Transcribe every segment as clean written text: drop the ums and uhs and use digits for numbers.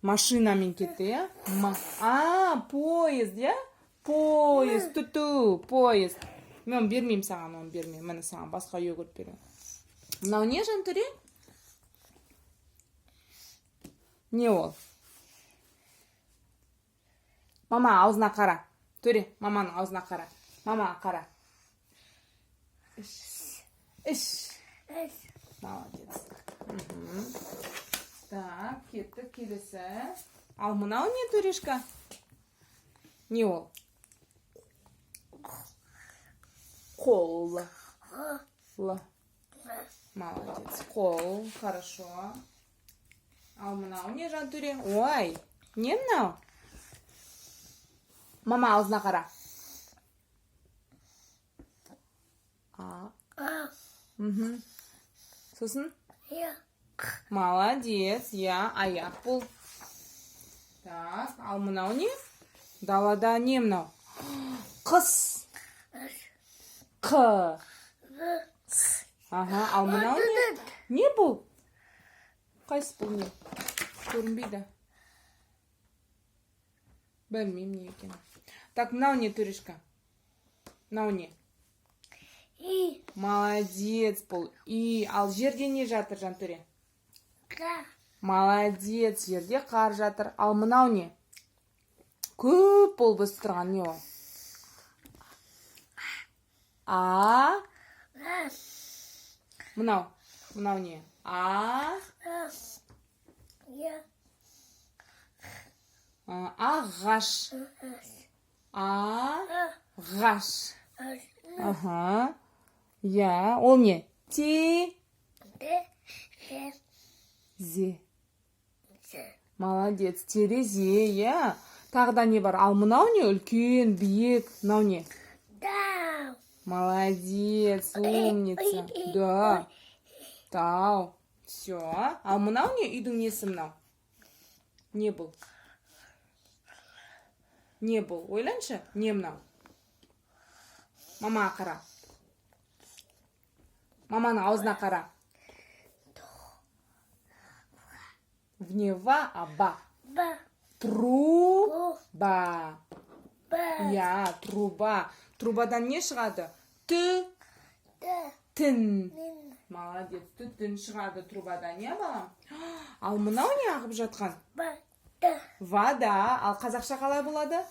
Машинамен кетті, иә? Поезд, иә? Поезд, поезд. Мен бермеймін саған, оны бермеймін. Міне саған басқа йогурт беремін. Мынау не, Жантөре? Не ол? Мама аузына қара. Төре, маманың аузына қара. Мама қара. Іш. Молодец. Так, кеттік, келесі. Ал мынау не, Төрешка? Не ол? Қол. Молодец. Қол, хорошо. Ал мынау не, Жантөре? Ой, не мынау? Мама аузына қара. Сосын? Молодец, я аяқ бұл. Так, ал мынау не? Далада не мынау? Қыс. Қ. Ал мынау не? Не бұл? Қайсы бұл не? Көрінбейді. Білмеймін не екен. Так, мынау не, Төрешка? Мынау не? Молодец бұл. Ал жерде не жатыр, Жантөре? Молодец, жерде қар жатыр. Ал мынау не? Көп болып өсіп тұрған не ол? Мынау не? Ағаш. Ағаш. Я, ол не? Зе. Молодец, терезе, я. Тағы да не бар? Ал мынау не? Үлкен, биік. Мынау не? Молодец, умница. Да. Тау. Все. Ал мынау не? Үйдің несі мынау? Не бұл? Не бұл? Ойланшы, не мынау? Мама қара. Маманың аузына қара. Внева, ба. Труба. Я, труба. Трубадан не шығады? Түтін. Молодец, түтін шығады трубадан, не балам? Ал мынау не ағып жатқан? Вода. Ал қазақша қалай болады?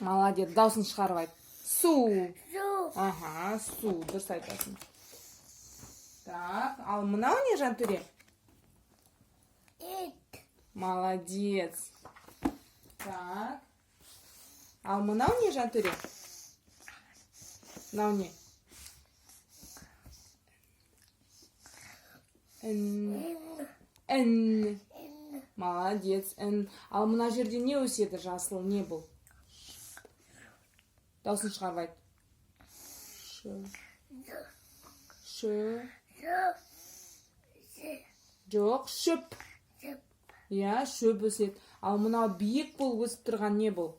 Молодец, даусын шығарып айт. Су. Су, дұрыс айтасың. Так, ал мынау не, Жантөре? Молодец. Так. Ал мынау не, Жантөре? Мынау не? Ін. Молодец, ін. Ал мына жерде не өседі, жасыл, не бұл? Даусын шығарып айт. Жоқ, шөп. Я, шөп өседі. Ал мынау биік бұл өсіп тұрған не бұл?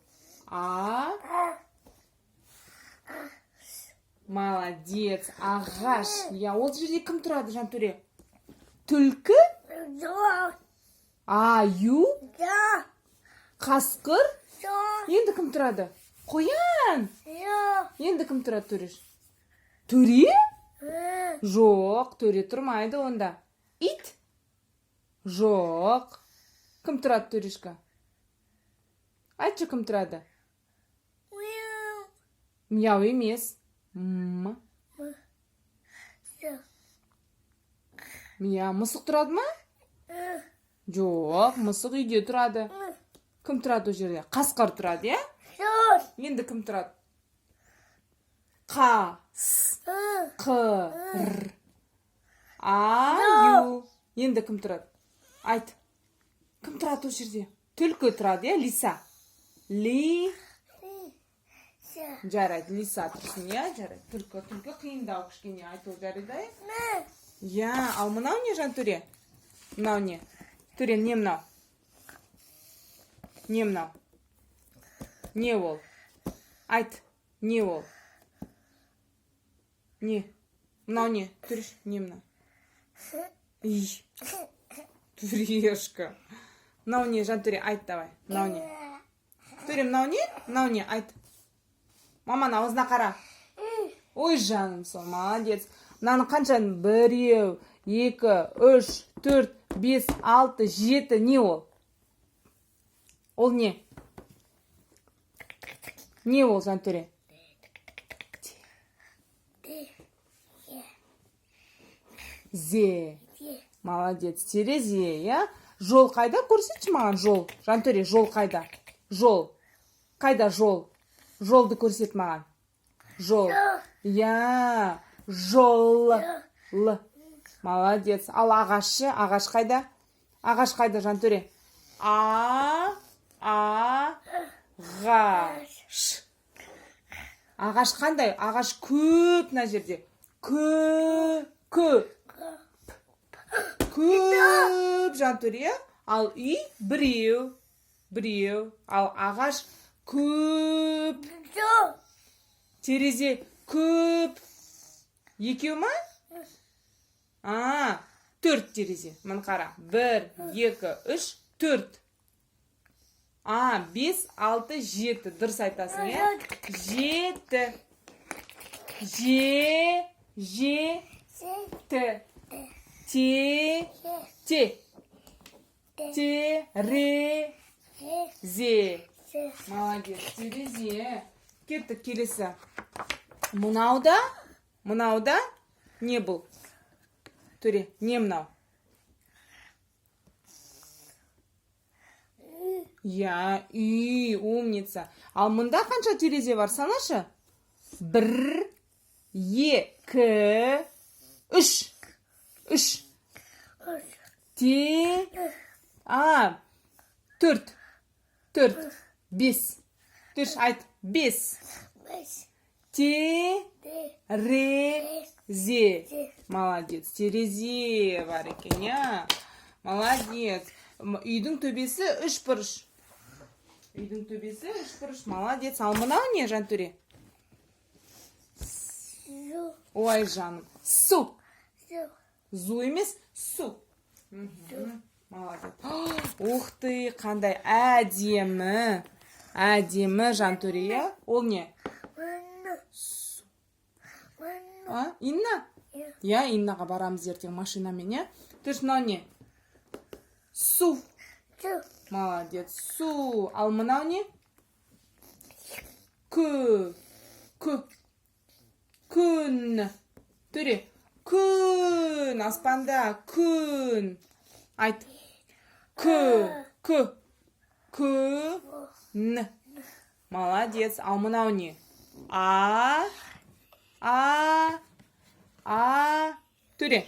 Молодец, ағаш. Я, ол жерде кім тұрады, Жантөре? Түлкі? Аю? Қасқыр? Енді кім тұрады? Қоян? Енді кім тұрады, Төреш? Төре? Жоқ, Төре тұрмайды онда. Ит? Жоқ. Кім тұрады, Төрешка? Айтшы, кім тұрады? Мяу емес. Мяу, мысық тұрады ма? Жоқ, мысық үйде тұрады. Кім тұрады о жерде? Қасқыр тұрады, е? Енді кім тұрады? Қасқыр. Аю. Енді кім тұрады? Айт. Кім тұрады о жерде? Түлкі тұрады, е? Лиса. Жарайды, лиса тұрсын, е? Жарайды. Түлкі қиындау кішкене айту жарайды, е? Я, ал мынау не, Жантөре? Мынау не? Төре, не мынау? Не мынау? Не ол? Айт, не ол? Не? Мынау не? Түріш, не мынау? Турешка. Мынау не, Жантөре, айт давай. Мынау не? Төре, мынау не? Мынау не, айт. Маманың аузына қара. Ой, жаным сол, молодец. Мынаны қаншаны? 1, 2, 3, 4, 5, 6, 7. Не ол? Ол не? Не ол, Жантөре? Зе. Молодец. Терезе, я? Жол қайда? Көрсетші маған жол. Жантөре, жол қайда? Жол. Қайда жол? Жолды көрсет маған. Жол. Я. Жол. Л. Молодец. Ал ағашы? Ағаш қайда? Ағаш қайда, Жантөре? Ағаш. Ағаш қандай? Ағаш көп мына жерде. Көп. Көп, Жантөре. Ал үй біреу. Ал ағаш көп. Терезе көп. Екеу ма? 4 терезе. Мін қара. 1, 2, 3, 4. 5, 6, 7. Дұрыс айтасың, е? 7. Терезе. Молодец. Терезе. Кеттік келесі. Мұнауда? Не бұл? Төре, не мынау? Я, үй, умница. Ал мұнда қанша терезе бар, санашы? 1, 2, 3. 4. 5. Түш, айт. 5. Терезе. Молодец. Терезе бар екен, я. Молодец. Үйдің төбесі 3 бұрыш. Молодец. Ал мынау не, Жантөре? Ой, жаным. Су. Зу емес, су. Молодец. Ух ты, қандай әдемі. Жантөре. Ол не? Инна? Я, Иннаға барамыз ертең машинамен, я? Түш, мынау не? Су. Молодец. Су. Ал мынау не? Күн. Төре. Күн. Аспанда. Күн. Айт. Күн. Молодец. Ал мынау не? Төре.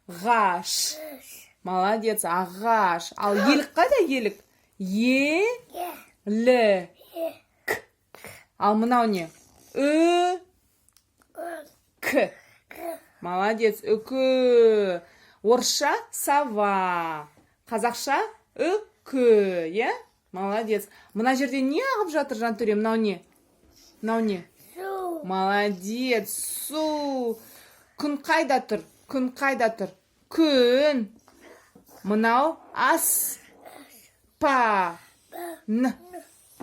Ғаш. Молодец. Ағаш. Ал елік қайда, елік? Елік. Ал мынау не? Үкі. Молодец. Үкі. Орысша сава. Қазақша үкі. Е? Молодец. Мына жерде не ағып жатыр, Жантөре? Мынау не? Су. Молодец. Су. Күн қайда тұр? Күн. Мынау аспан.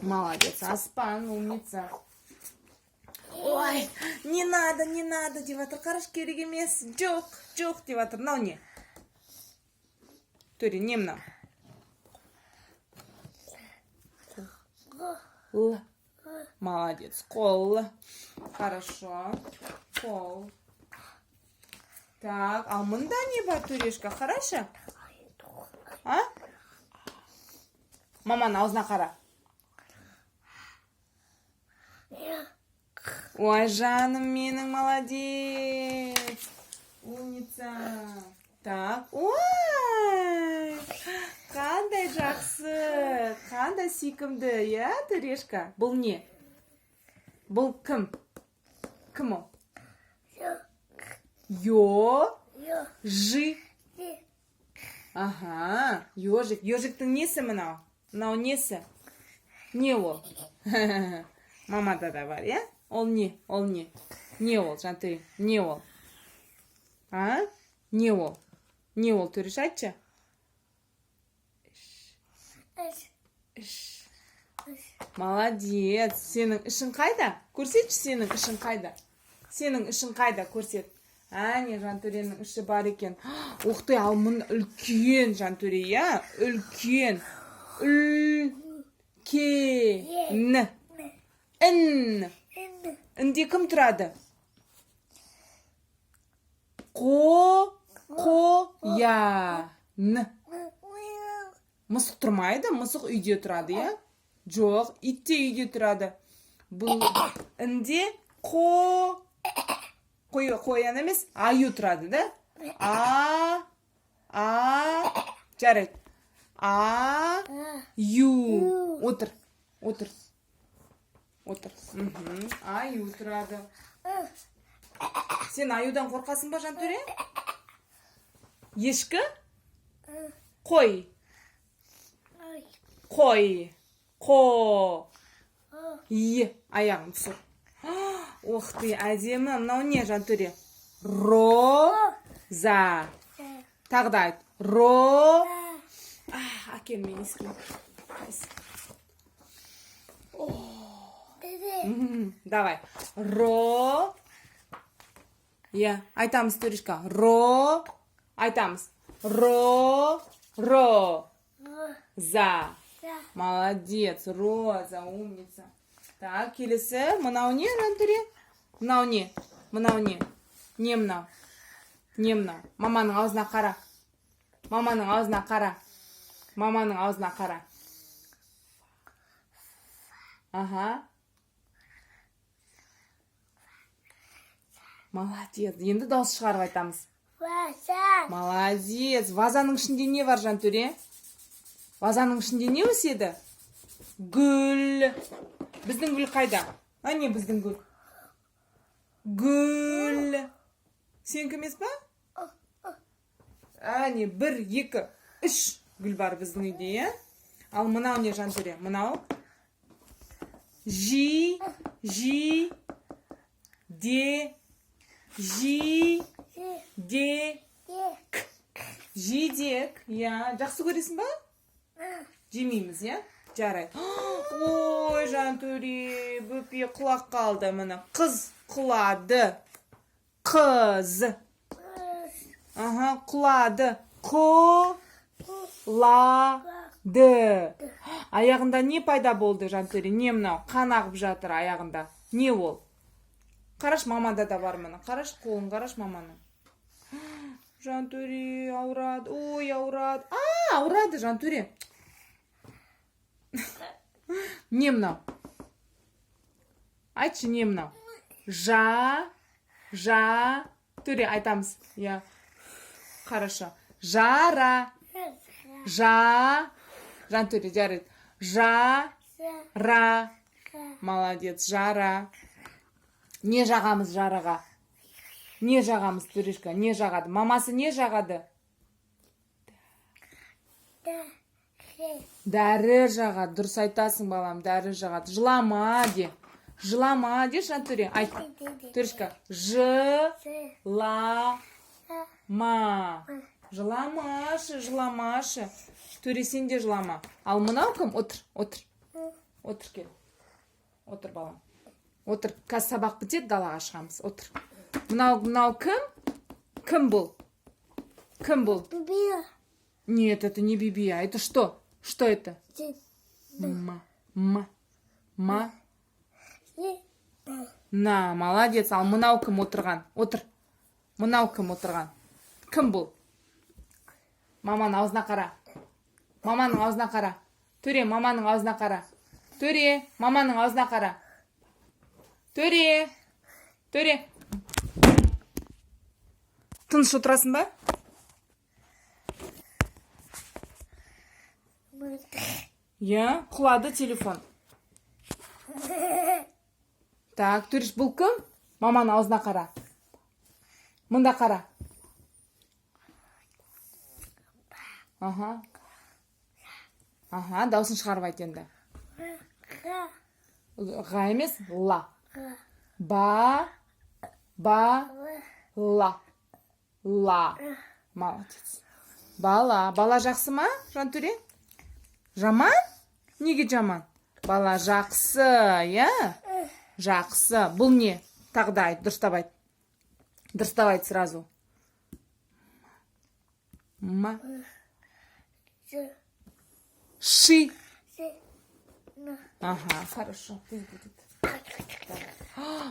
Молодец. Аспан, умница. Ой, не надо, деп жатыр. Қараш, керек емес. Жоқ, деп жатыр. Мынау не? Төре, не мынау? Молодец. Қол. Хорошо. Қол. Так, ал мұнда не бар, Төрешка? Қарашы. Маманың аузына қара. Ой, жаным менің, молодец. Умница. Так, ой, қандай жақсы, қандай сүйкімді, я, Төрешка? Бұл не? Бұл кім? Кім ол? Ежик. Ага, ежик. Ежиктің несі мынау? Мынау несі? Не ол? Мамада да бар, я? Ол не? Не ол, Жантөре? Не ол? А? Не ол? Не ол, Төреш, айтшы? Іш. Молодец. Сенің ішің қайда? Көрсетші, сенің ішің қайда? Сенің ішің қайда? Көрсет. Әне, Жантөренің іші бар екен. Оқты, ал мұнда үлкен, Жантөре, я? Үлкен. Үлкен. Ін. Інде кім тұрады? Қоян. Мысық тұрмайды, мысық үйде тұрады, я? Жоқ, ит те үйде тұрады. Бұл інде қоян емес, аю тұрады, да? Жарайды. Аю. Отыр. Аю тұрады. Сен аюдан қорқасың ба, Жантөре? Ешкі? Қой. Аяғын түсір. Ох ты, әдемі. Мынау не, Жантөре? Роза. Тағы да айт. Әкелмей ескілі. Давай. Айтамыз, Төрешка. Айтамыз. За. Молодец, Роза, умница. Так, келесі. Мынау не, Жантөре? Мынау не? Не мынау? Маманың аузына қара. Маманың аузына қара. Ага. Молодец. Енді дауыс шығарып айтамыз. Молодец. Вазаның ішінде не бар, Жантөре? Вазаның ішінде не өседі? Гүл. Біздің гүл қайда? Не біздің гүл? Гүл. Сен кімес ба? Не, 1, 2, 3 гүл бар біздің үйде, ал мынау не, Жантөре? Мынау? Жидек. Жақсы көресің ба? Жемейміз, я? Жарайды. Ой, Жантөре, бөпе құлақ қалды, мына. Қыз құлады. Қыз. Құлады. Құлады. Аяғында не пайда болды, Жантөре? Не мынау? Қан ағып жатыр аяғында. Не ол? Қараш, мамада да бар мына. Қараш, қолын қараш маманың. Жантөре, ауырады. Ой, ауырады. Ауырады, Жантөре. Не мынау? Айтшы, не мынау? Төре, айтамыз. Хорошо. Жара. Жантөре, жарайды. Жара. Молодец, жара. Не жағамыз жараға? Не жағамыз, Төрешка? Не жағады? Мамасы не жағады? Дәрі жағады. Дұрыс айтасың, балам, дәрі жағады. Жылама де. Жылама де, Жантөре. Айт. Төрешка. Жыламашы. Төре, сен де жылама. Ал мынау кім? Отыр кел. Отыр, балам. Отыр. Қазір сабақ бітеді, далаға шығамыз. Отыр. Мынау кім? Кім бұл? Бибия. Нет, это не Бибия. Это что? Что это? На, молодец. Ал мынау кім отырған? Отыр. Мынау кім отырған? Кім бұл? Маманың аузына қара. Төре, маманың аузына қара. Төре. Тыныш отырасың ба? Құлады телефон. Так, Төреш, бұл кім? Маманың аузына қара. Мұнда қара. Даусын шығарып айт енді. Ға емес, ла. Ла. ла. Молодец. Бала. Бала жақсы ма, Жантөре? Жаман? Неге жаман? Бала жақсы, я? Жақсы. Бұл не? Тағы да айт, дұрыстап айт. Дұрыстап айт сразу. Ма. Ши. Ага, хорошо. Пусть будет.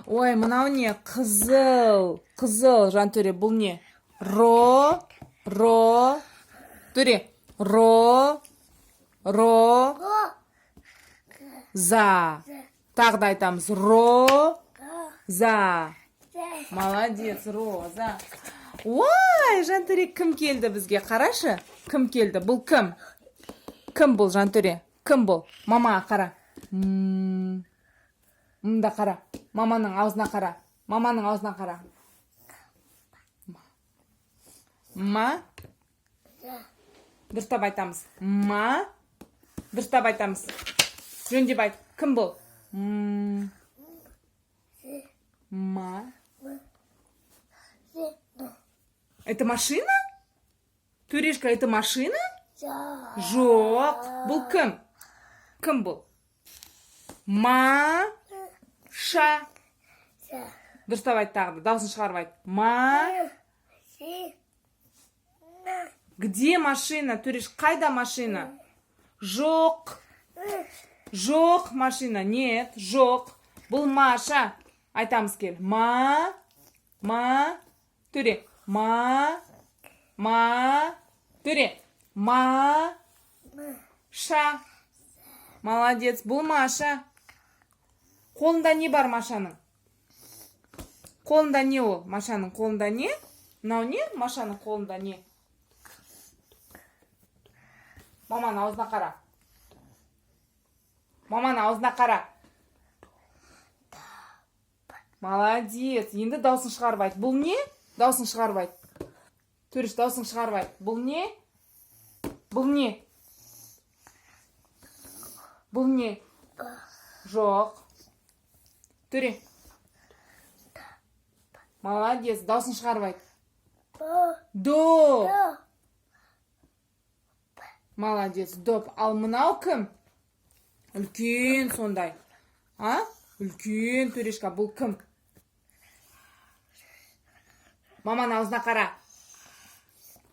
Ой, мынау не? Қызыл. Қызыл, Жантөре, бұл не? Ро. Төре. Ро. За. Тағы да айтамыз. Ро. За. Молодец, роза. Ой, Жантөре, кім келді бізге? Қарашы. Кім келді? Бұл кім? Кім бұл, Жантөре? Кім бұл? Мамаға қара. Мұнда қара. Маманың аузына қара. Маманың аузына қара. Ма. Дұрыстап айтамыз. Ма. Дұрыстап айтамыз. Жөндеп айт. Кім бұл? Ма. Это машина? Төрешка, это машина? Жоқ. Бұл кім? Кім бұл? Ма. Ша. Дұрыстап айт тағы да. Дауысын шығарып айт. Ма. Где машина? Төреш, қайда машина? Жоқ. Жоқ машина. Нет, жоқ. Бұл Маша. Айтамыз кел. Ма. Төре. Ма. Төре. Ма. Ша. Молодец. Бұл Маша. Қолында не бар Машаның? Қолында не ол? Машаның қолында не? Мынау не? Машаның қолында не? Маманың аузына қара. Маманың аузына қара. Молодец. Енді даусын шығарып айт. Бұл не? Даусын шығарып айт. Төреш, даусын шығарып айт. Бұл не? Бұл не? Бұл не? Жоқ. Төре. Молодец. Даусын шығарып айт. До. Молодец. Доп. Ал мынау кім? Үлкен сондай. А? Үлкен Төрешка. Бұл кім? Маманың аузына қара.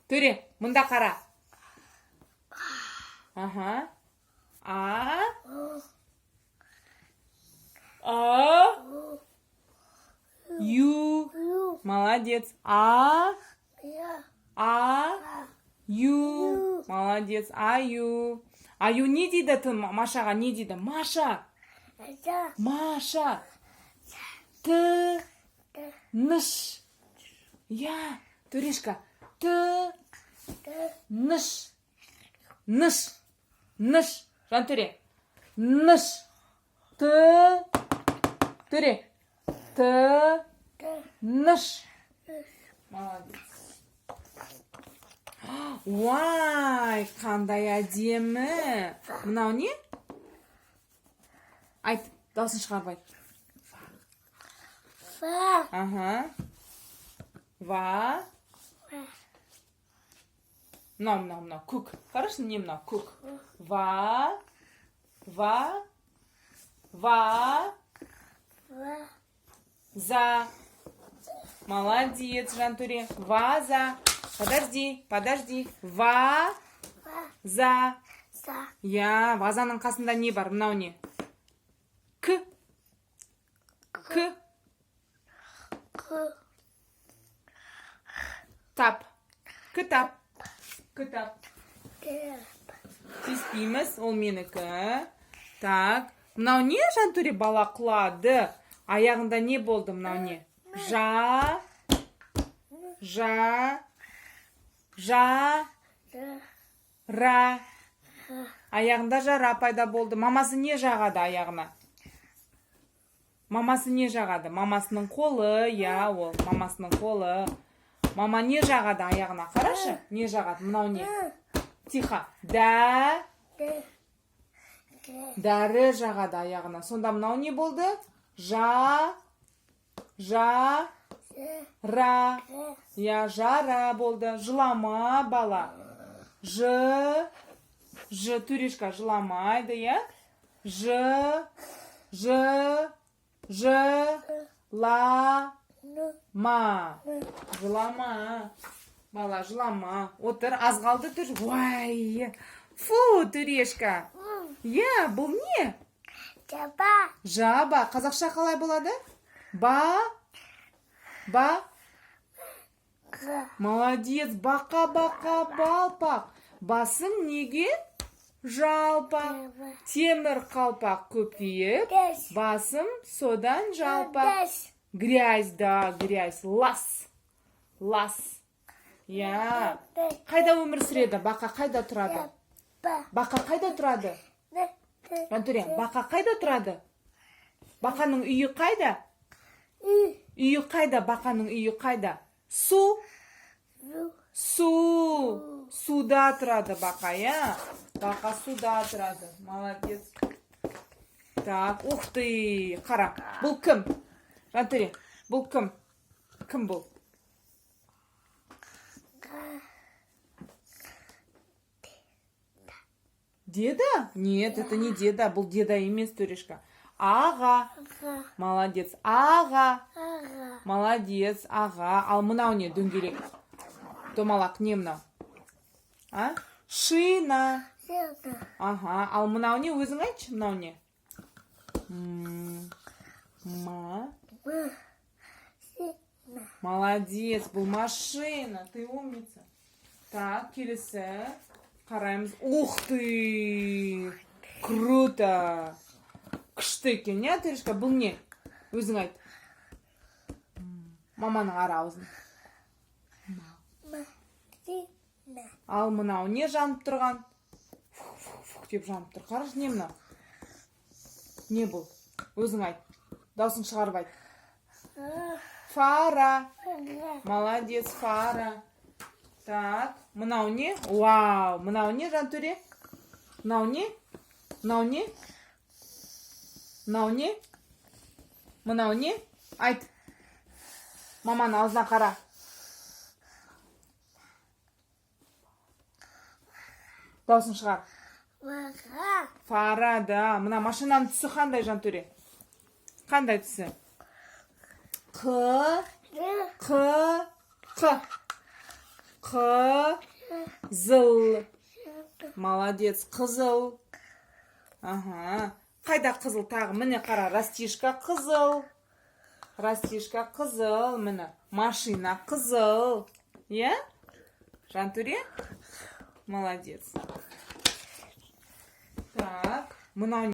Төре, мұнда қара. Ага. Ю. Молодец. Ю. Молодец. Аю. Аю не дейді Машаға? Не дейді? Маша. Маша. Ты. Ныш. Я. Төрешка. Ты. Ныш. Жантөре. Ныш. Ты. Төре. Ты. Ныш. Молодец. Уай, қандай әдемі. Мынау не? Айт, даусын шығарып айт. Ага. Ва. Мынау. Көк. Қарашы, не мынау? Көк. Ва. За. Молодец, Жантөре. Ваза. Подожди. За. Я. Вазаның қасында не бар? Мынау не? К. Тап. Кітап. Тиспейміз, ол менікі. Так. Мынау не, Жантөре, бала құлады? Аяғында не болды мынау не? Ра. Аяғында жара пайда болды. Мамасы не жағады аяғына? Мамасы не жағады? Мамасының қолы, я, ол. Мамасының қолы. Мама не жағады аяғына? Қарашы, не жағады? Мынау не? Тихо. Дәрі жағады аяғына. Сонда мынау не болды? Ра. Я жара болды. Жылама, бала. Ж. Төрешка жыламайды, я? Ж. Ла. Ма. Жылама. Бала, жылама. Отыр, аз қалды тұр. Уай. Фу, төрешка. Я, бұл не? Жаба. Қазақша қалай болады? Ба. Молодец. Бақа, балпақ. Басым неге? Жалпақ. Темір қалпақ көпейіп. Басым содан жалпақ. Грязь, да, грязь. Лас. Я. Қайда өмір сүреді? Бақа қайда тұрады? Бақа қайда тұрады? Жантөре, бақа қайда тұрады? Бақаның үйі қайда? Үйі қайда? Бақаның үйі қайда? Суда тұрады бақа, я? Бақа суда тұрады. Молодец. Так, ух ты. Қара. Бұл кім? Жантөре, бұл кім? Кім бұл? Деда? Нет, это не деда. Бұл деда емес, төрешка. Аға. Молодец. Аға. Молодец. Аға. Ал мынау не? Дөңгелек. Домалақ не мынау? А? Шина. Ага. Ал мынау не? Өзің айтшы, мынау не? Молодец. Бұл машина. Ты умница. Так, келесі. Қараймыз. Ух ты! Круто! Күшті екен, не, төрешка? Бұл не? Өзің айт. Маманың ара аузын. Ал мынау не жанып тұрған? Фух деп жанып тұр. Қараш, не мынау? Не бұл? Өзің айт. Даусын шығарып айт. Фара. Молодец, фара. Так, мынау не? Вау, мынау не, Жантөре? Мынау не? Мынау не? Айт. Маманың аузына қара. Даусын шығар. Фара, да. Мына машинаның түсі қандай, Жантөре? Қандай түсі? Қызыл. Молодец, қызыл. Ага. Қайда қызыл тағы? Міне қара, растишка қызыл. Міне. Машина қызыл. Я? Жантөре? Молодец. Так. Мынау